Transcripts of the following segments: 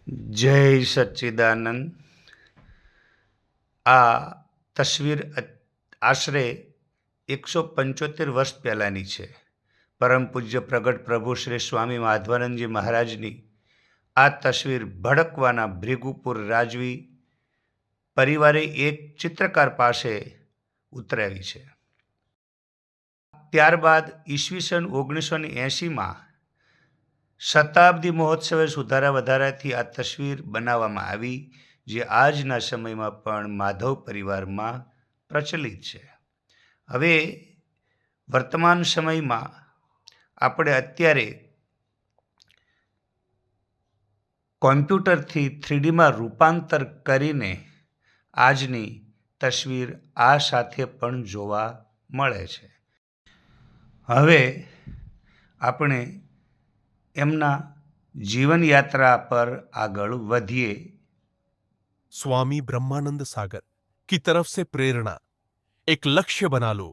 જય સચ્ચિદાનંદ. આ તસવીર આશરે 175 વર્ષ પહેલાંની છે. પરમ પૂજ્ય પ્રગટ પ્રભુ શ્રી સ્વામી માધવાનંદજી મહારાજની આ તસવીર ભડકવાના ભૃગુપુર રાજવી પરિવારે એક ચિત્રકાર પાસે ઉતરાવી છે. ત્યારબાદ ઈસવીસન 1980માં શતાબ્દી મહોત્સવે સુધારા વધારાથી આ તસવીર બનાવવામાં આવી, જે આજના સમયમાં પણ માધવ પરિવારમાં પ્રચલિત છે. હવે વર્તમાન સમયમાં આપણે અત્યારે કોમ્પ્યુટરથી 3Dમાં રૂપાંતર કરીને આજની તસવીર આ સાથે પણ જોવા મળે છે. હવે આપણે એમના જીવનયાત્રા પર આગળ વધીએ. स्वामी ब्रह्मानंद सागर की तरफ से प्रेरणा, एक लक्ष्य बना लो,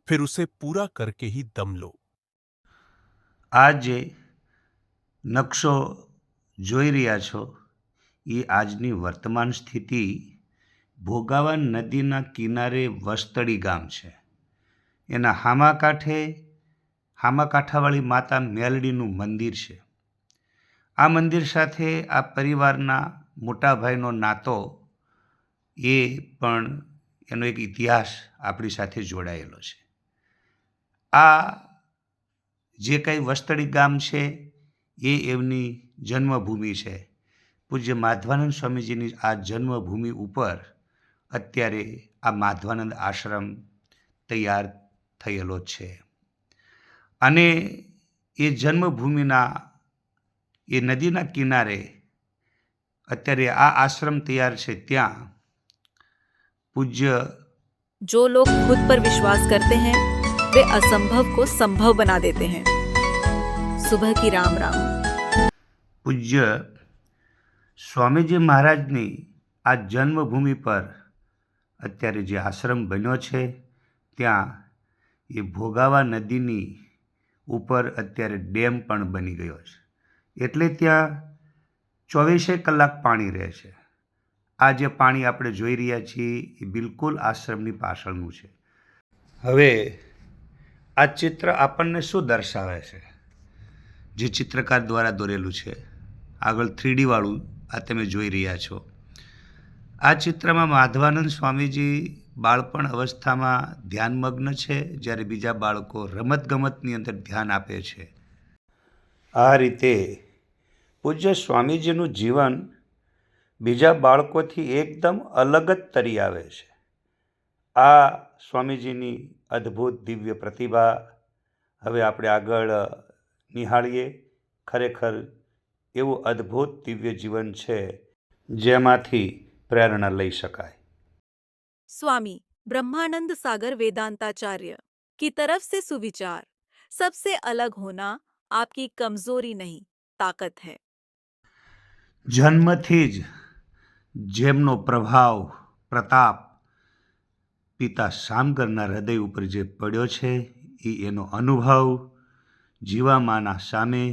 फिर उसे पूरा करके ही दम लो. આ જે નકશો જોઈ રહ્યા છો એ આજની વર્તમાન સ્થિતિ ભોગાવા નદીના કિનારે વસ્તડી ગામ છે. એના હામાકાંઠાવાળી માતા મેલડીનું મંદિર છે. આ મંદિર સાથે આ પરિવારના મોટા ભાઈનો નાતો એ પણ એનો એક ઇતિહાસ આપણી સાથે જોડાયેલો છે. આ જે કંઈ વસ્તડી ગામ છે એ એમની જન્મભૂમિ છે. પૂજ્ય માધવાનંદ સ્વામીજીની આ જન્મભૂમિ ઉપર અત્યારે આ માધવાનંદ આશ્રમ તૈયાર થયેલો છે. અને એ જન્મભૂમિના એ નદીના કિનારે અત્યારે આ આશ્રમ તૈયાર છે. ત્યાં પૂજ્ય जो लोग खुद पर विश्वास करते हैं वे असंभव को संभव बना देते हैं. सुबह की राम राम. પૂજ્ય સ્વામીજી મહારાજની આ જન્મભૂમિ પર અત્યારે જે આશ્રમ બન્યો છે ત્યાં એ ભોગાવા નદીની ઉપર અત્યારે ડેમ પણ બની ગયો છે. એટલે ત્યાં 24 કલાક પાણી રહે છે. આ જે પાણી આપણે જોઈ રહ્યા છીએ એ બિલકુલ આશ્રમની પાછળનું છે. હવે આ ચિત્ર આપણને શું દર્શાવે છે? જે ચિત્રકાર દ્વારા દોરેલું છે, આગળ 3D વાળું આ તમે જોઈ રહ્યા છો. આ ચિત્રમાં માધવાનંદ સ્વામીજી બાળપણ અવસ્થામાં ધ્યાનમગ્ન છે, જ્યારે બીજા બાળકો રમતગમતની અંદર ધ્યાન આપે છે. આ રીતે પૂજ્ય સ્વામીજીનું જીવન બીજા બાળકોથી એકદમ અલગ જ તરી આવે છે. આ સ્વામીજીની અદ્ભુત દિવ્ય પ્રતિભા હવે આપણે આગળ નિહાળીએ. ખરેખર એવું અદ્ભુત દિવ્ય જીવન છે જેમાંથી પ્રેરણા લઈ શકાય. स्वामी ब्रह्मानंद सागर वेदांताचार्य की तरफ से सुविचार: सबसे अलग होना आपकी कमजोरी नहीं, ताकत है. જન્મથી જ જેમનો પ્રતાપ પિતા શામગરના હૃદય ઉપર જે પડ્યો છે એ એનો અનુભવ જીવામાના સામે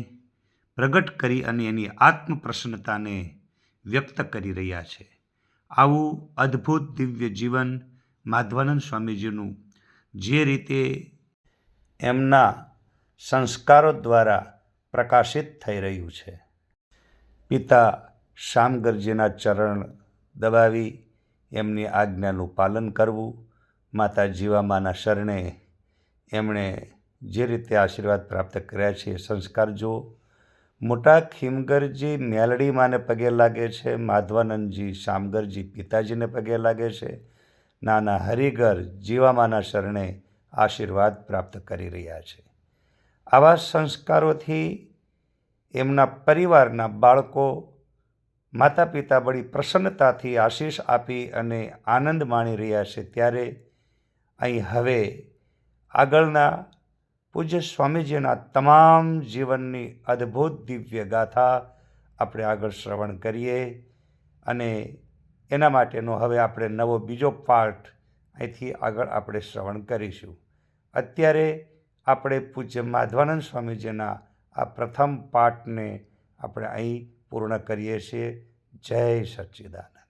પ્રગટ કરી અને એની આત્મપ્રસન્નતાને વ્યક્ત કરી રહ્યા છે. આવું અદ્ભુત દિવ્ય જીવન માધવાનંદ સ્વામીજીનું જે રીતે એમના સંસ્કારો દ્વારા પ્રકાશિત થઈ રહ્યું છે. પિતા શામગરજીના ચરણ દબાવી એમની આજ્ઞાનું પાલન કરવું, માતા જીવામાના શરણે એમણે જે રીતે આશીર્વાદ પ્રાપ્ત કર્યા છે એ સંસ્કાર જુઓ. મોટા ખીમગરજી મેલડી માને પગે લાગે છે, માધવાનંદજી શામગરજી પિતાજીને પગે લાગે છે. નાના હરિગર જીવામાના શરણે આશીર્વાદ પ્રાપ્ત કરી રહ્યા છે. આવા સંસ્કારોથી એમના પરિવારના બાળકો માતા પિતા બડી પ્રસન્નતાથી આશીષ આપી અને આનંદ માણી રહ્યા છે. ત્યારે અહીં હવે આગળના પૂજ્ય સ્વામીજીના તમામ જીવનની અદ્ભુત દિવ્ય ગાથા આપણે આગળ શ્રવણ કરીએ. અને એના માટેનો હવે આપણે નવો બીજો પાઠ અહીંથી આગળ આપણે શ્રવણ કરીશું. અત્યારે આપણે પૂજ્ય માધવાનંદ સ્વામીજીના આ પ્રથમ પાઠને આપણે અહીં પૂર્ણ કરીએ છીએ. જય સચ્ચિદાનંદ.